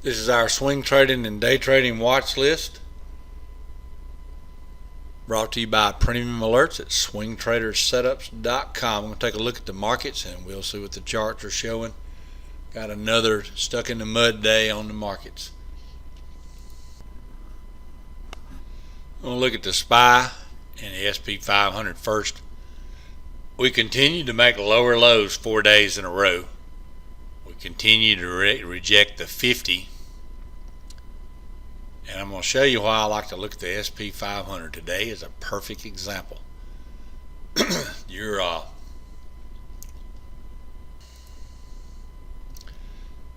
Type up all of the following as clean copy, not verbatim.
This is our swing trading and day trading watch list, brought to you by Premium Alerts at swingtradersetups.com. We're going to take a look at the markets and we'll see what the charts are showing. Got another stuck in the mud day on the markets. We'll look at the SPY and the SP 500 first. We continue to make lower lows 4 days in a row. We continue to reject the 50. And I'm going to show you why I like to look at the SP 500. Today is a perfect example.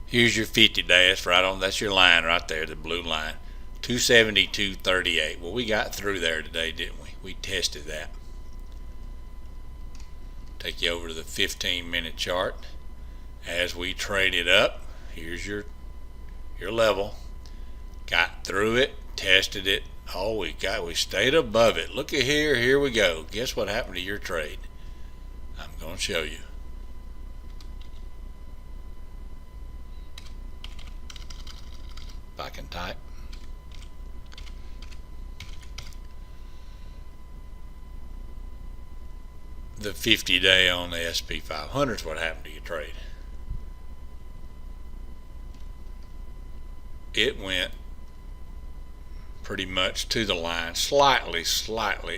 Here's your 50 day. That's right on. That's your line right there, the blue line. 272.38. Well, we got through there today, didn't we? We tested that. Take you over to the 15-minute chart. As we traded up, here's your level. Got through it, tested it. Oh, we stayed above it. Look at here. Here we go. Guess what happened to your trade? I'm going to show you. If I can type. The 50-day on the SP 500 is what happened to your trade. It went pretty much to the line, slightly,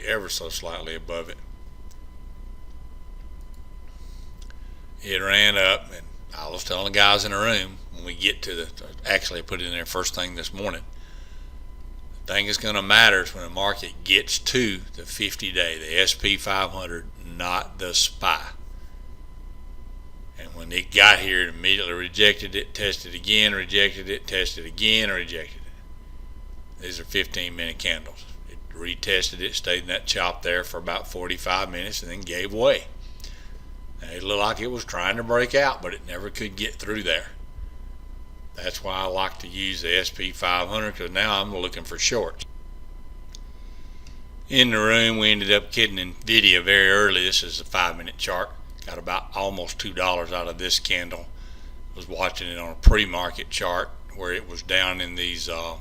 ever so slightly above it. It ran up, and I was telling the guys in the room when we get to actually I put it in there first thing this morning. The thing that's going to matter is when the market gets to the 50-day, the SP 500, not the SPY. And when it got here, it immediately rejected it, tested again, rejected it, tested again, rejected it. These are 15-minute candles. It retested it, stayed in that chop there for about 45 minutes, and then gave way. And it looked like it was trying to break out, but it never could get through there. That's why I like to use the SP 500, because now I'm looking for shorts. In the room, we ended up getting NVIDIA very early. This is a 5-minute chart. Got about almost $2 out of this candle. Was watching it on a pre-market chart where it was down in these the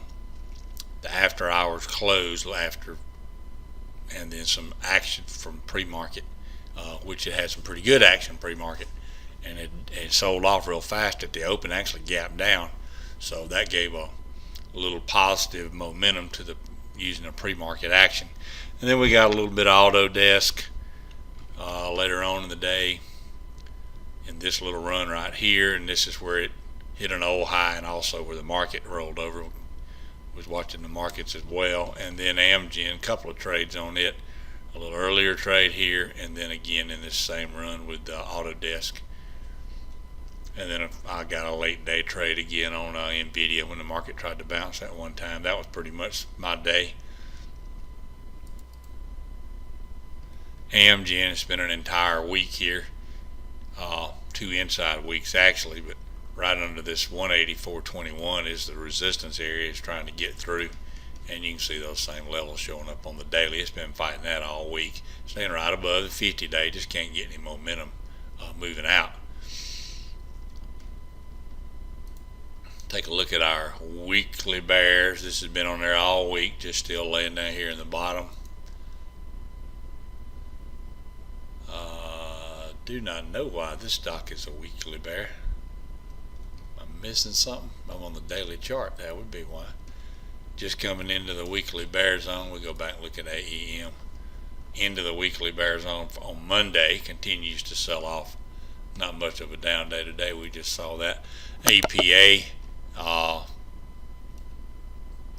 after hours close after, and then some action from pre-market, which it had some pretty good action pre-market, and it sold off real fast at the open. Actually gapped down, so that gave a little positive momentum to the using a pre-market action. And then we got a little bit of Autodesk later on in the day in this little run right here, and this is where it hit an old high and also where the market rolled over. Was watching the markets as well. And then Amgen, a couple of trades on it, a little earlier trade here, and then again in this same run with Autodesk. And then I got a late day trade again on NVIDIA when the market tried to bounce at one time. That was pretty much my day. Amgen has been an entire week here, 2 inside weeks actually, but right under this 184.21 is the resistance area it's trying to get through, and you can see those same levels showing up on the daily. It's been fighting that all week, staying right above the 50-day, just can't get any momentum moving out. Take a look at our weekly bears. This has been on there all week, just still laying down here in the bottom. Do not know why this stock is a weekly bear. I'm missing something. I'm on the daily chart. That would be why. Just coming into the weekly bear zone. We go back and look at AEM. Into the weekly bear zone on Monday. Continues to sell off. Not much of a down day today. We just saw that. APA.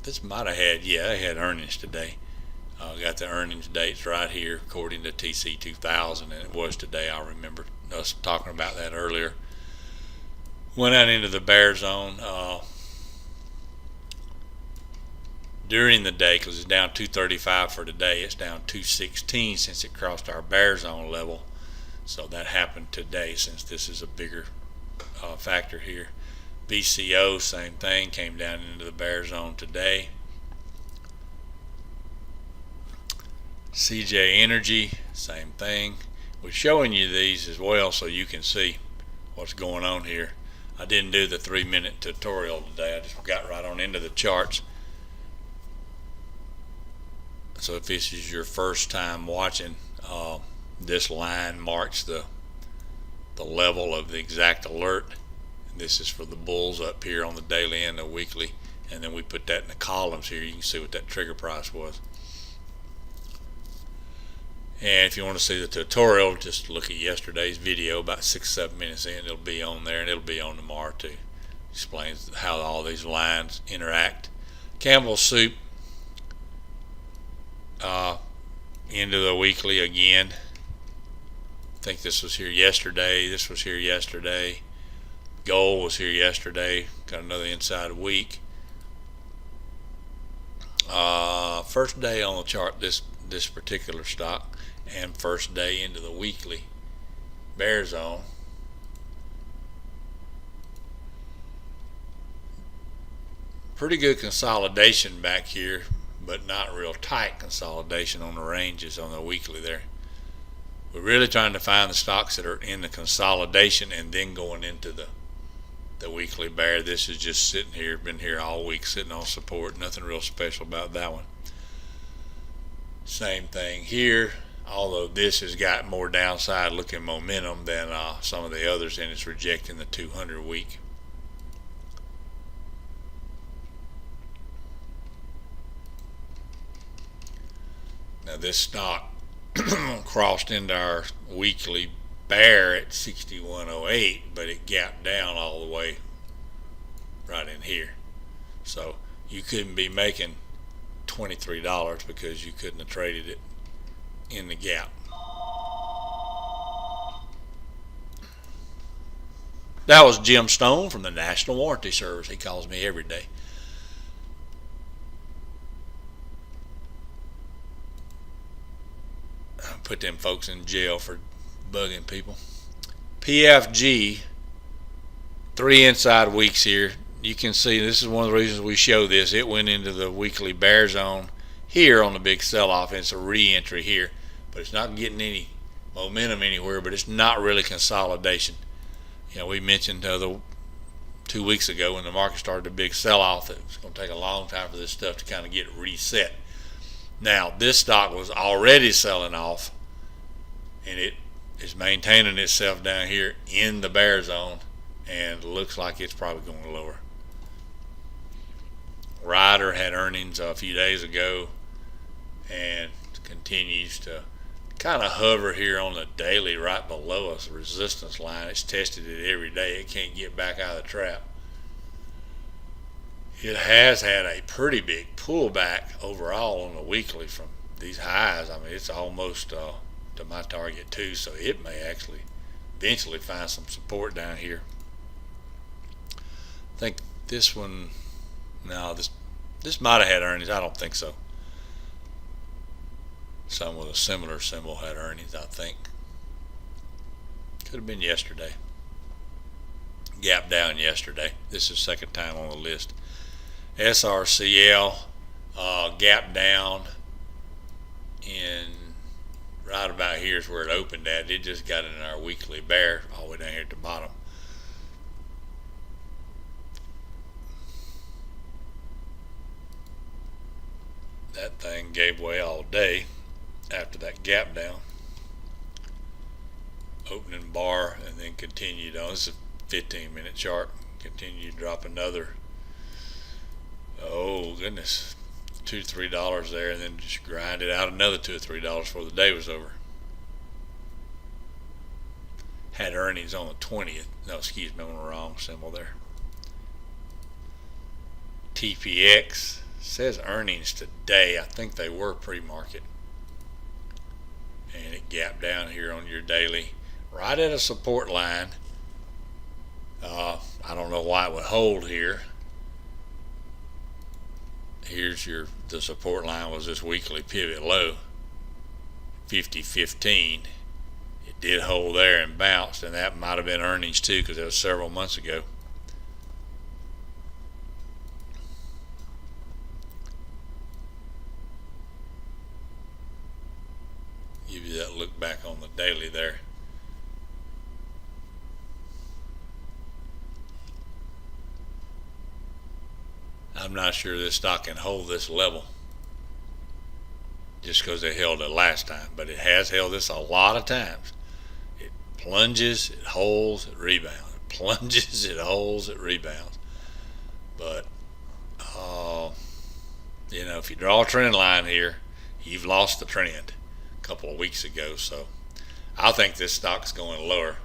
This might have had, they had earnings today. Got the earnings dates right here according to TC 2000, and it was today. I remember us talking about that earlier. Went out into the bear zone during the day because it's down 235 for today. It's down 216 since it crossed our bear zone level. So that happened today since this is a bigger factor here. BCO, same thing, came down into the bear zone today. CJ Energy, same thing. We're showing you these as well so you can see what's going on here. I didn't do the 3-minute tutorial today. I just got right on into the charts. So if this is your first time watching, this line marks the level of the exact alert. This is for the bulls up here on the daily and the weekly, and then we put that in the columns here. You can see what that trigger price was. And if you want to see the tutorial, just look at yesterday's video about 6-7 minutes in. It'll be on there, and it'll be on tomorrow too. Explains how all these lines interact. Campbell's soup into the weekly again. I think this was here yesterday. This was here yesterday. Gold was here yesterday. Got another inside week. First day on the chart, this particular stock, and first day into the weekly bear zone. Pretty good consolidation back here, but not real tight consolidation on the ranges on the weekly there. We're really trying to find the stocks that are in the consolidation and then going into the weekly bear. This is just sitting here, been here all week, sitting on support. Nothing real special about that one. Same thing here, although this has got more downside looking momentum than some of the others, and it's rejecting the 200 week. Now this stock crossed into our weekly bear at 61.08, but it gapped down all the way right in here. So you couldn't be making $23 because you couldn't have traded it in the gap. That was Jim Stone from the National Warranty Service. He calls me every day. Put them folks in jail for bugging people. PFG, 3 inside weeks here. You can see this is one of the reasons we show this. It went into the weekly bear zone here on the big sell-off, and it's a re-entry here, but it's not getting any momentum anywhere, but it's not really consolidation. You know, we mentioned 2 weeks ago when the market started a big sell-off that it was going to take a long time for this stuff to kind of get reset. Now, this stock was already selling off, and it is maintaining itself down here in the bear zone, and looks like it's probably going lower. Ryder had earnings a few days ago and continues to kind of hover here on the daily right below us resistance line. It's tested it every day. It can't get back out of the trap. It has had a pretty big pullback overall on the weekly from these highs. I mean, it's almost to my target too, so it may actually eventually find some support down here. I think this one, no, this might have had earnings. I don't think so. Some with a similar symbol had earnings, I think. Could have been yesterday. Gap down yesterday. This is second time on the list. SRCL gap down in right about here is where it opened at. It just got in our weekly bear all the way down here at the bottom. That thing gave way all day after that gap down. Opening bar and then continued on. This is a 15-minute chart. Continued to drop another, oh goodness, $2 to $3 there, and then just grinded out another $2 to $3 before the day was over. Had earnings on the 20th. No, excuse me, I'm on the wrong symbol there. TPX says earnings today. I think they were pre-market. And it gapped down here on your daily, right at a support line. I don't know why it would hold here. Here's the support line was this weekly pivot low, 50.15. It did hold there and bounced, and that might have been earnings too, because that was several months ago. Give you that look back on the daily there. I'm not sure this stock can hold this level just because it held it last time, but it has held this a lot of times. It plunges, it holds, it rebounds. It plunges, it holds, it rebounds. But if you draw a trend line here, you've lost the trend a couple of weeks ago. So I think this stock's going lower.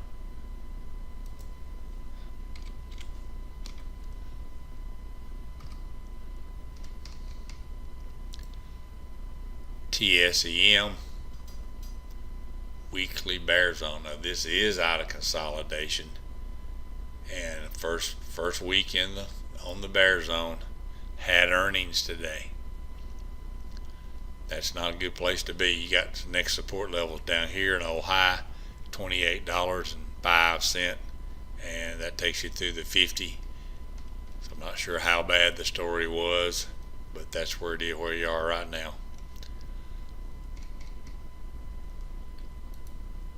TSEM weekly bear zone. Now this is out of consolidation, and first week on the bear zone had earnings today. That's not a good place to be. You got the next support levels down here in old high, $28.05, and that takes you through the 50. So I'm not sure how bad the story was, but that's where you are right now.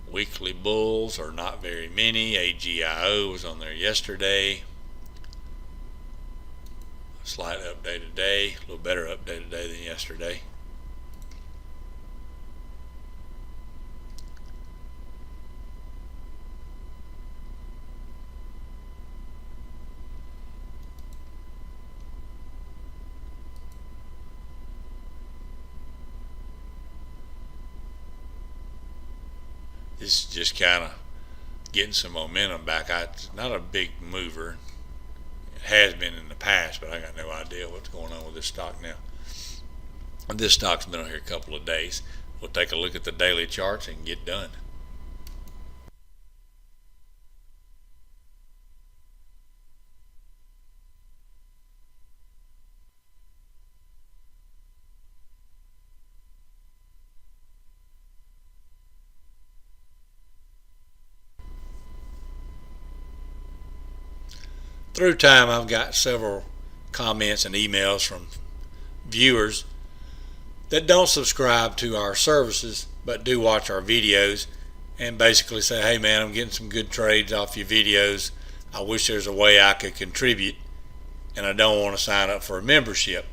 Weekly bulls are not very many. AGIO was on there yesterday. A slight update today, a little better update today than yesterday. This is just kind of getting some momentum back. It's not a big mover. It has been in the past, but I got no idea what's going on with this stock now. This stock's been on here a couple of days. We'll take a look at the daily charts and get done. Through time, I've got several comments and emails from viewers that don't subscribe to our services but do watch our videos and basically say, hey man, I'm getting some good trades off your videos. I wish there's a way I could contribute, and I don't want to sign up for a membership.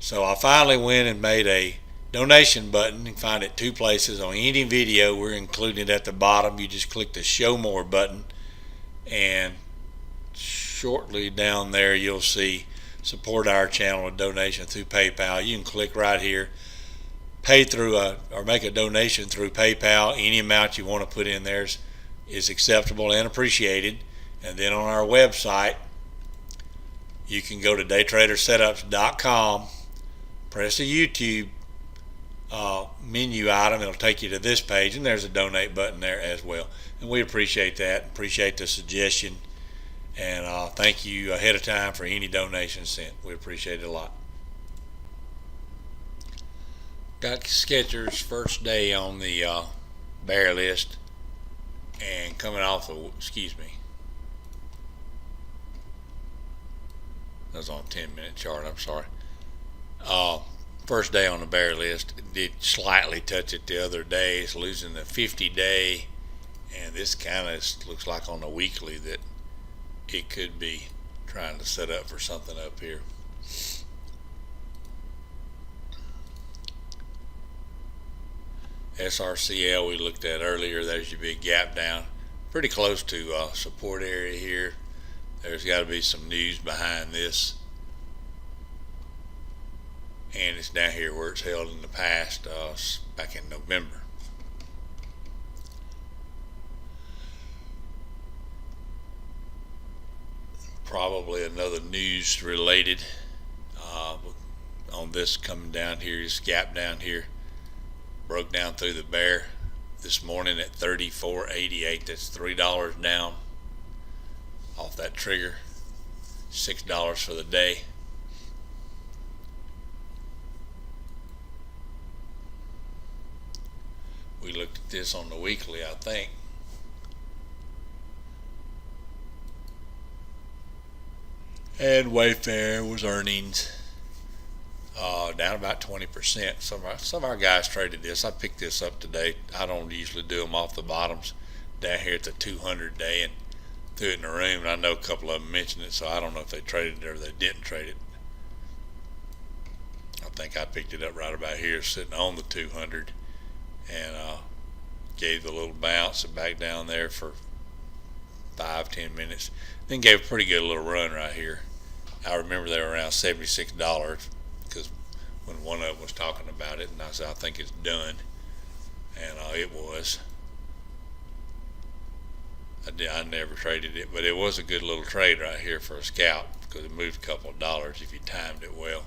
So I finally went and made a donation button. You can find it two places on any video. We're including it at the bottom. You just click the show more button, and shortly down there you'll see support our channel, a donation through PayPal. You can click right here, pay through or make a donation through PayPal. Any amount you want to put in there is acceptable and appreciated. And then on our website you can go to daytradersetups.com, press the YouTube menu item. It'll take you to this page, and there's a donate button there as well. And we appreciate that, appreciate the suggestion. And thank you ahead of time for any donations sent. We appreciate it a lot. Got Skechers first day on the bear list, and coming off the, that was on a 10-minute chart, I'm sorry. First day on the bear list. It did slightly touch it the other day. It's losing the 50-day, and this kind of looks like on the weekly that it could be trying to set up for something up here. SRCL we looked at earlier. There's your big gap down, pretty close to support area here. There's got to be some news behind this, and it's down here where it's held in the past, back in November. Probably another news related on this coming down here. This gap down here broke down through the bear this morning at 34.88. That's $3 down off that trigger, $6 for the day. We looked at this on the weekly, I think. And Wayfair was earnings down about 20%. Some of our guys traded this. I picked this up today. I don't usually do them off the bottoms down here at the 200 day, and threw it in the room. And I know a couple of them mentioned it, so I don't know if they traded it or they didn't trade it. think I picked it up right about here, sitting on the 200, and gave the little bounce and back down there for 5-10 minutes. Then gave a pretty good little run right here. I remember they were around $76 because when one of them was talking about it, and I said I think it's done, and it was. I never traded it, but it was a good little trade right here for a scalp because it moved a couple of dollars if you timed it well.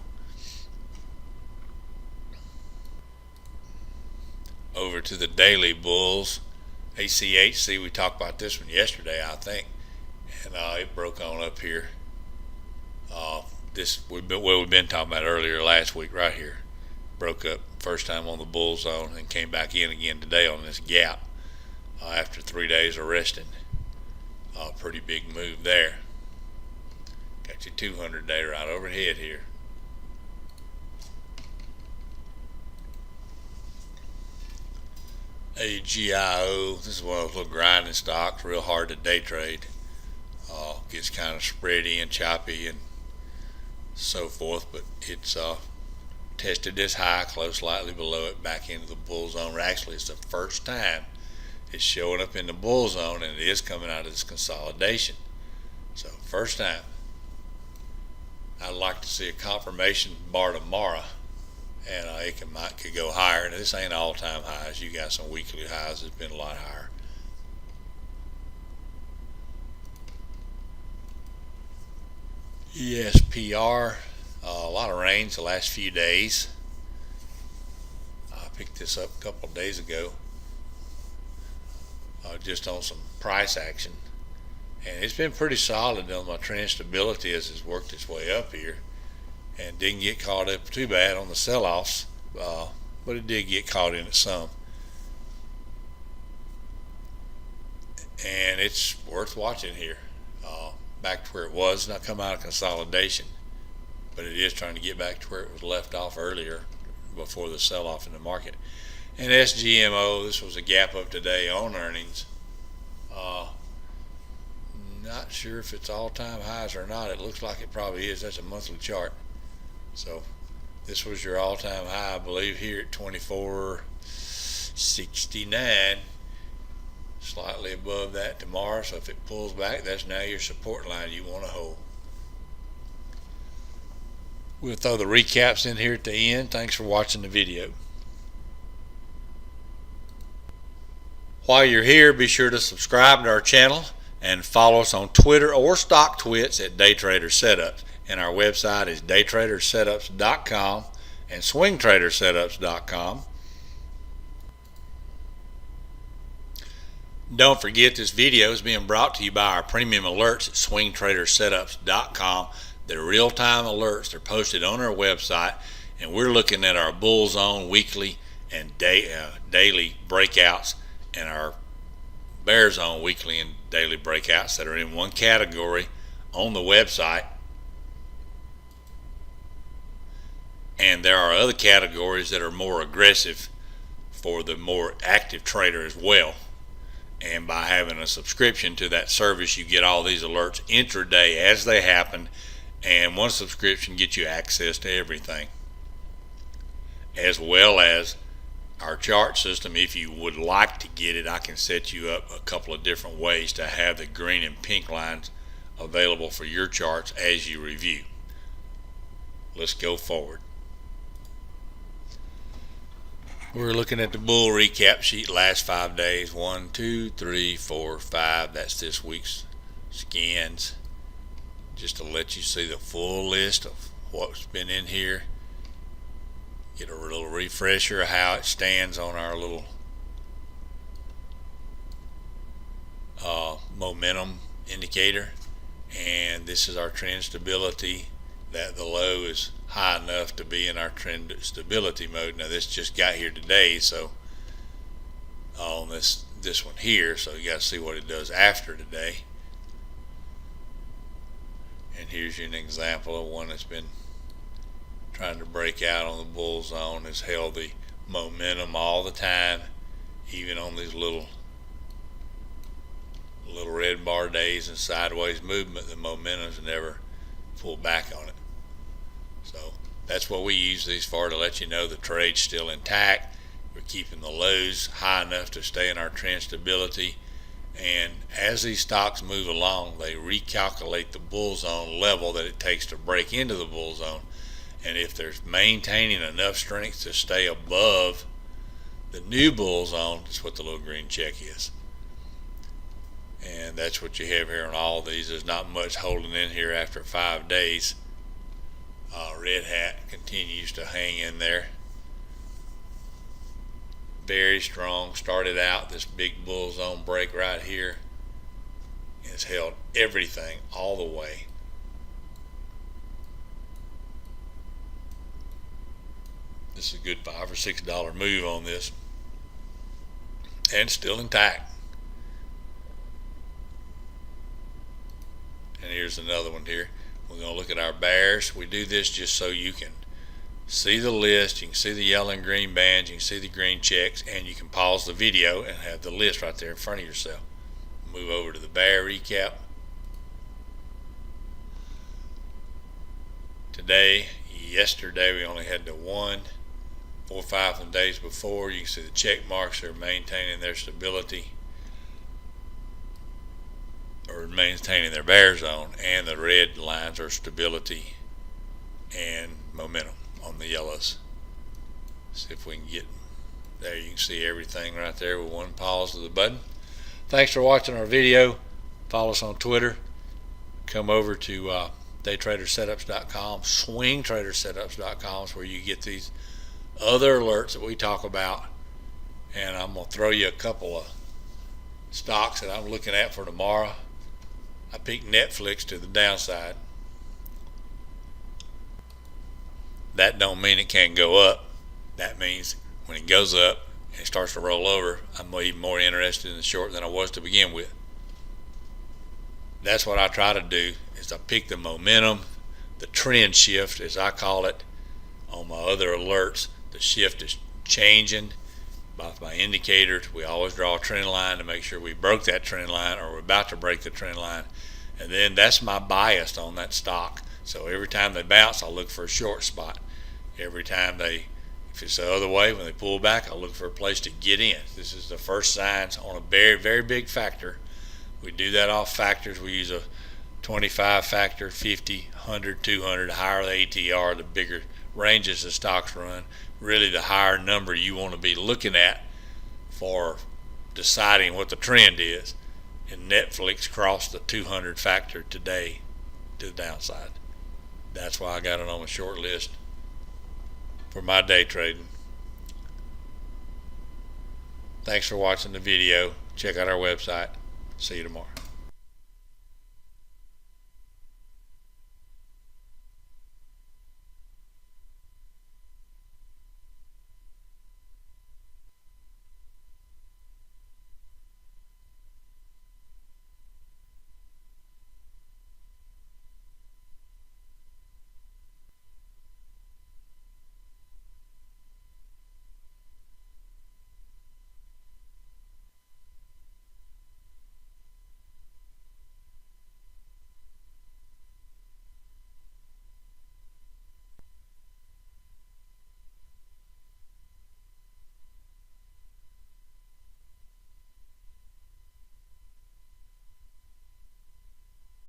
Over to the daily bulls, ACHC. We talked about this one yesterday, I think, and it broke on up here. We've been talking about earlier last week right here. Broke up first time on the bull zone and came back in again today on this gap after 3 days of resting. Pretty big move there. Got your 200 day right overhead here. AGIO, this is one of those little grinding stocks, real hard to day trade. Gets kind of spready and choppy and so forth, but it's tested this high, close slightly below it, back into the bull zone. Actually, it's the first time it's showing up in the bull zone, and it is coming out of this consolidation. So first time. I'd like to see a confirmation bar tomorrow, and it could go higher. And this ain't all-time highs. You got some weekly highs that's been a lot higher. ESPR, a lot of rains the last few days. I picked this up a couple of days ago, just on some price action, and it's been pretty solid on my trend stability as it's worked its way up here, and didn't get caught up too bad on the sell-offs, but it did get caught in it some, and it's worth watching here. Back to where it was, not come out of consolidation, but it is trying to get back to where it was left off earlier before the sell-off in the market. And SGMO, this was a gap up today on earnings. Not sure if it's all-time highs or not. It looks like it probably is. That's a monthly chart. So this was your all-time high, I believe, here at 24.69. Slightly above that tomorrow, so if it pulls back, that's now your support line you want to hold. We'll throw the recaps in here at the end. Thanks for watching the video. While you're here, be sure to subscribe to our channel and follow us on Twitter or Stock Twits at Daytrader Setups. And our website is daytradersetups.com and swingtradersetups.com. Don't forget, this video is being brought to you by our premium alerts at swingtradersetups.com. They're real-time alerts. They're posted on our website, and we're looking at our bull zone weekly and daily breakouts, and our bear zone weekly and daily breakouts that are in one category on the website. And there are other categories that are more aggressive for the more active trader as well. And by having a subscription to that service, you get all these alerts intraday as they happen, and one subscription gets you access to everything, as well as our chart system. If you would like to get it, I can set you up a couple of different ways to have the green and pink lines available for your charts as you review. Let's go forward. We're looking at the bull recap sheet, last 5 days. 1, 2, 3, 4, 5. That's this week's scans, just to let you see the full list of what's been in here. Get a little refresher of how it stands on our little momentum indicator. And this is our trend stability, that the low is high enough to be in our trend stability mode. Now this just got here today, so on this one here, so you got to see what it does after today. And here's an example of one that's been trying to break out on the bull zone. Has held the momentum all the time, even on these little red bar days and sideways movement. The momentum's never pulled back on it. So That's what we use these for, to let you know the trade's still intact. We're keeping the lows high enough to stay in our trend stability. And as these stocks move along, they recalculate the bull zone level that it takes to break into the bull zone. And if they're maintaining enough strength to stay above the new bull zone, that's what the little green check is. And that's what you have here on all these. There's not much holding in here after 5 days. Red Hat continues to hang in there. Very strong. Started out this big bull zone break right here. It's held everything all the way. This is a good $5 or $6 move on this, and still intact. And here's another one here. We're going to look at our bears. We do this just so you can see the list, you can see the yellow and green bands, you can see the green checks, and you can pause the video and have the list right there in front of yourself. Move over to the bear recap. Today, yesterday we only had the 1, 4, 5 days before. You can see the check marks are maintaining their stability, or maintaining their bear zone, and the red lines are stability and momentum on the yellows. See if we can get there. You can see everything right there with one pause of the button. Thanks for watching our video. Follow us on Twitter. Come over to daytradersetups.com, swingtradersetups.com is where you get these other alerts that we talk about. And I'm going to throw you a couple of stocks that I'm looking at for tomorrow. I peaked Netflix to the downside. That don't mean it can't go up. That means when it goes up and it starts to roll over, I'm even more interested in the short than I was to begin with. That's what I try to do, is I pick the momentum, the trend shift as I call it, on my other alerts. The shift is changing. By my indicators, we always draw a trend line to make sure we broke that trend line, or we're about to break the trend line. And then that's my bias on that stock. So every time they bounce, I'll look for a short spot. Every time if it's the other way, when they pull back, I'll look for a place to get in. This is the first signs on a very, very big factor. We do that off factors. We use a 25 factor, 50, 100, 200. The higher the ATR, the bigger ranges the stocks run. Really, the higher number you want to be looking at for deciding what the trend is. And Netflix crossed the 200 factor today to the downside. That's why I got it on my short list for my day trading. Thanks for watching the video. Check out our website. See you tomorrow.